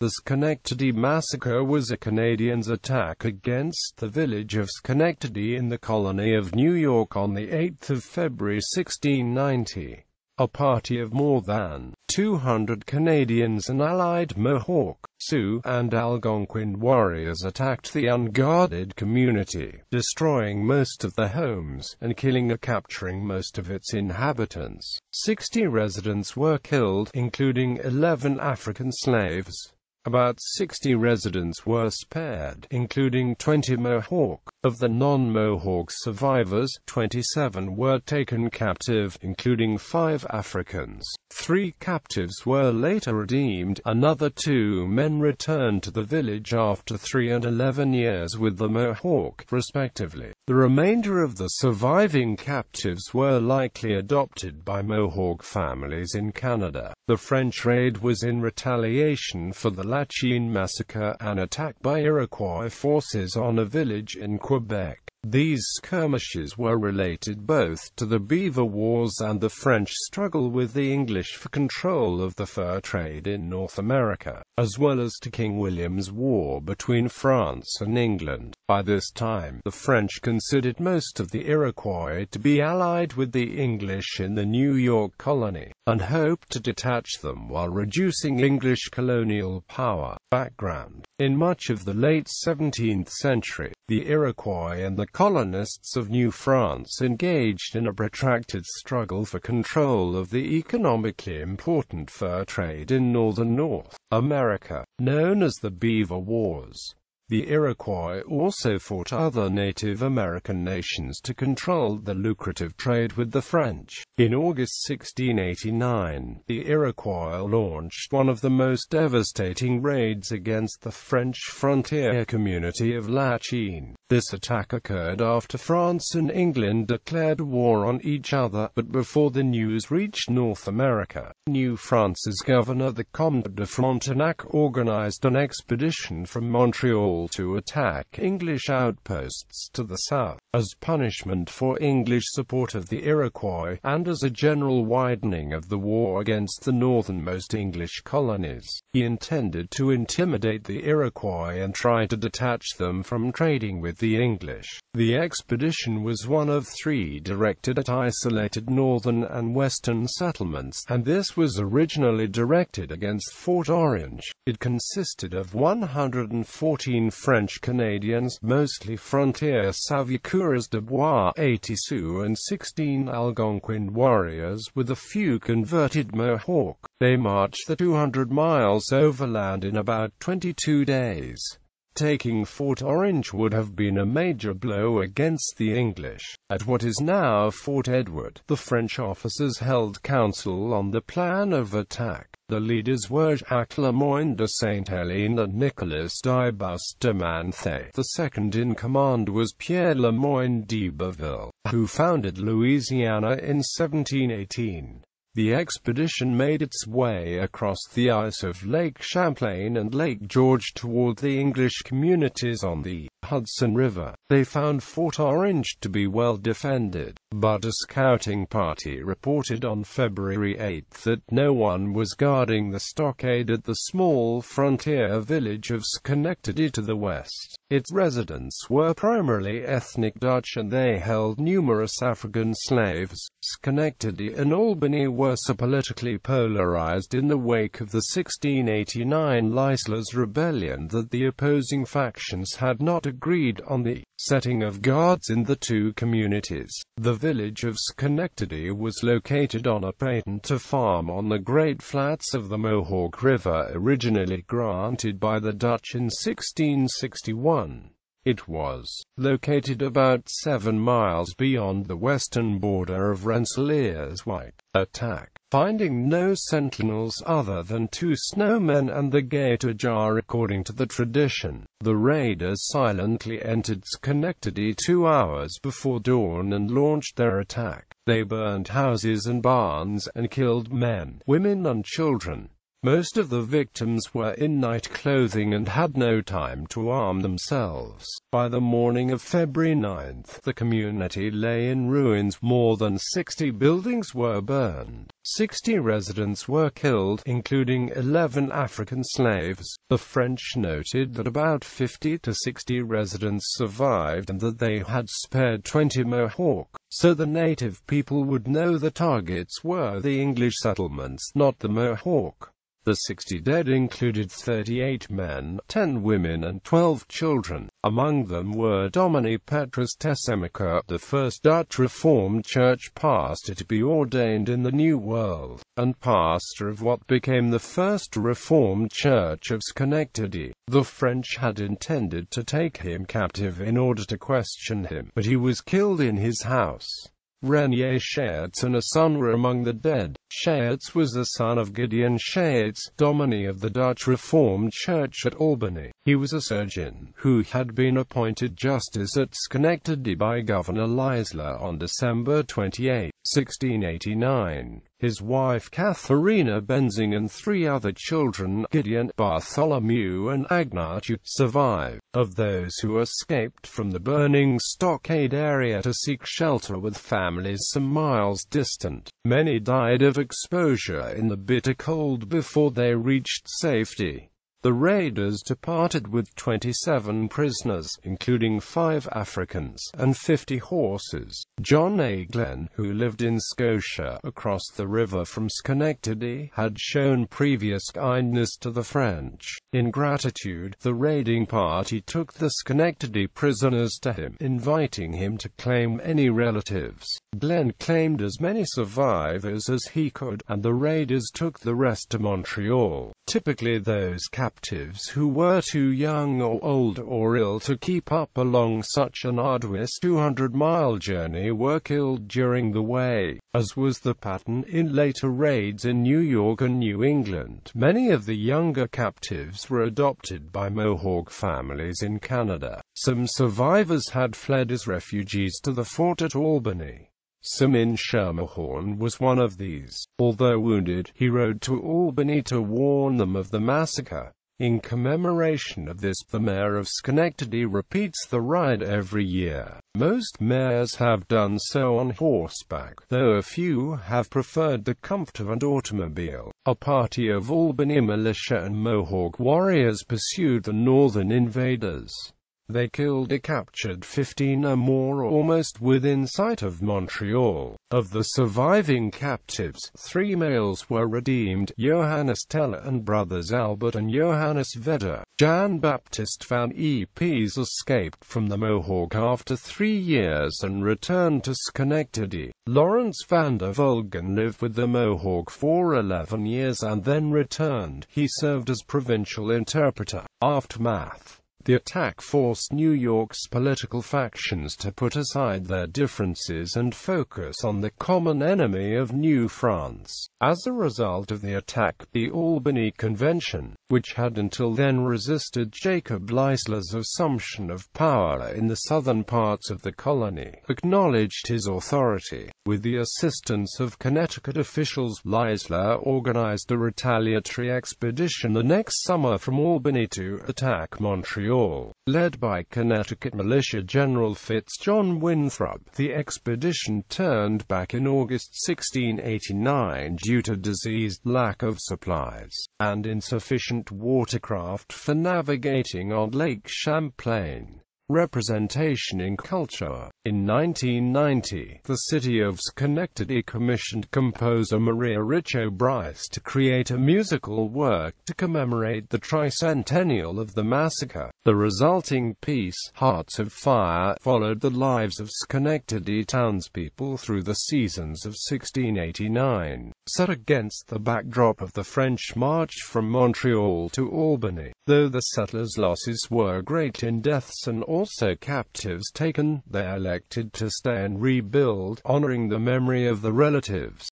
The Schenectady Massacre was a Canadiens' attack against the village of Schenectady in the colony of New York on 8 February 1690. A party of more than 200 Canadiens and allied Mohawk, Sioux, and Algonquin warriors attacked the unguarded community, destroying most of the homes, and killing or capturing most of its inhabitants. 60 residents were killed, including 11 African slaves. About 60 residents were spared, including 20 Mohawk. Of the non-Mohawk survivors, 27 were taken captive, including 5 Africans. 3 captives were later redeemed. Another 2 men returned to the village after 3 and 11 years with the Mohawk, respectively. The remainder of the surviving captives were likely adopted by Mohawk families in Canada. The French raid was in retaliation for the Schenectady Massacre, an attack by Iroquois forces on a village in Quebec. These skirmishes were related both to the Beaver Wars and the French struggle with the English for control of the fur trade in North America, as well as to King William's War between France and England. By this time, the French considered most of the Iroquois to be allied with the English in the New York colony, and hoped to detach them while reducing English colonial power. Background: in much of the late 17th century, the Iroquois and the colonists of New France engaged in a protracted struggle for control of the economically important fur trade in northern North America, known as the Beaver Wars. The Iroquois also fought other Native American nations to control the lucrative trade with the French. In August 1689, the Iroquois launched one of the most devastating raids against the French frontier community of La Chine. This attack occurred after France and England declared war on each other, but before the news reached North America. New France's governor, the Comte de Frontenac, organized an expedition from Montreal to attack English outposts to the south, as punishment for English support of the Iroquois, and as a general widening of the war against the northernmost English colonies. He intended to intimidate the Iroquois and try to detach them from trading with the English. The expedition was one of 3 directed at isolated northern and western settlements, and this was originally directed against Fort Orange. It consisted of 114 French Canadiens, mostly frontier sauve-qui-coureurs de bois, 80 Sioux and 16 Algonquin warriors, with a few converted Mohawk. They marched the 200 miles overland in about 22 days. Taking Fort Orange would have been a major blow against the English. At what is now Fort Edward, the French officers held council on the plan of attack. The leaders were Jacques Lemoyne de Saint-Hélène and Nicolas de Bustamante. The second in command was Pierre Lemoyne d'Iberville, who founded Louisiana in 1718. The expedition made its way across the ice of Lake Champlain and Lake George toward the English communities on the Hudson River. They found Fort Orange to be well defended, but a scouting party reported on February 8 that no one was guarding the stockade at the small frontier village of Schenectady to the west. Its residents were primarily ethnic Dutch and they held numerous African slaves. Schenectady and Albany were so politically polarized in the wake of the 1689 Leisler's Rebellion that the opposing factions had not agreed on the setting of guards in the 2 communities. The village of Schenectady was located on a patent farm on the Great Flats of the Mohawk River, originally granted by the Dutch in 1661. It was located about 7 miles beyond the western border of Rensselaer's White attack. Finding no sentinels other than 2 snowmen and the gate ajar according to the tradition, the raiders silently entered Schenectady 2 hours before dawn and launched their attack. They burned houses and barns, and killed men, women and children. Most of the victims were in night clothing and had no time to arm themselves. By the morning of February 9, the community lay in ruins. More than 60 buildings were burned. 60 residents were killed, including 11 African slaves. The French noted that about 50 to 60 residents survived and that they had spared 20 Mohawk, so the native people would know the targets were the English settlements, not the Mohawk. The 60 dead included 38 men, 10 women and 12 children. Among them were Domini Petrus Tessemaker, the first Dutch Reformed Church pastor to be ordained in the New World, and pastor of what became the First Reformed Church of Schenectady. The French had intended to take him captive in order to question him, but he was killed in his house. Renier Schaertz and a son were among the dead. Schaertz was the son of Gideon Schaertz, Domini of the Dutch Reformed Church at Albany. He was a surgeon who had been appointed justice at Schenectady by Governor Leisler on December 28, 1689. His wife Katharina Benzing and 3 other children, Gideon, Bartholomew and Agnatu, survived. Of those who escaped from the burning stockade area to seek shelter with families some miles distant, many died of exposure in the bitter cold before they reached safety. The raiders departed with 27 prisoners, including 5 Africans, and 50 horses. John A. Glenn, who lived in Scotia, across the river from Schenectady, had shown previous kindness to the French. In gratitude, the raiding party took the Schenectady prisoners to him, inviting him to claim any relatives. Glenn claimed as many survivors as he could, and the raiders took the rest to Montreal. Typically those captives who were too young or old or ill to keep up along such an arduous 200-mile journey were killed during the way, as was the pattern in later raids in New York and New England. Many of the younger captives were adopted by Mohawk families in Canada. Some survivors had fled as refugees to the fort at Albany. Simeon Schermerhorn was one of these. Although wounded, he rode to Albany to warn them of the massacre. In commemoration of this, the mayor of Schenectady repeats the ride every year. Most mayors have done so on horseback, though a few have preferred the comfort of an automobile. A party of Albany militia and Mohawk warriors pursued the northern invaders. They killed or captured 15 or more almost within sight of Montreal. Of the surviving captives, 3 males were redeemed, Johannes Teller and brothers Albert and Johannes Vedder. Jean-Baptiste Van Epes escaped from the Mohawk after 3 years and returned to Schenectady. Lawrence van der Vulgen lived with the Mohawk for 11 years and then returned. He served as provincial interpreter. Aftermath. The attack forced New York's political factions to put aside their differences and focus on the common enemy of New France. As a result of the attack, the Albany Convention, which had until then resisted Jacob Leisler's assumption of power in the southern parts of the colony, acknowledged his authority. With the assistance of Connecticut officials, Leisler organized a retaliatory expedition the next summer from Albany to attack Montreal. Led by Connecticut Militia General Fitz-John Winthrop, the expedition turned back in August 1689 due to disease, lack of supplies, and insufficient watercraft for navigating on Lake Champlain. Representation in culture. In 1990, the city of Schenectady commissioned composer Maria Richo Bryce to create a musical work to commemorate the tricentennial of the massacre. The resulting piece, Hearts of Fire, followed the lives of Schenectady townspeople through the seasons of 1689, set against the backdrop of the French march from Montreal to Albany. Though the settlers' losses were great in deaths and also captives taken, they elected to stay and rebuild, honoring the memory of the relatives.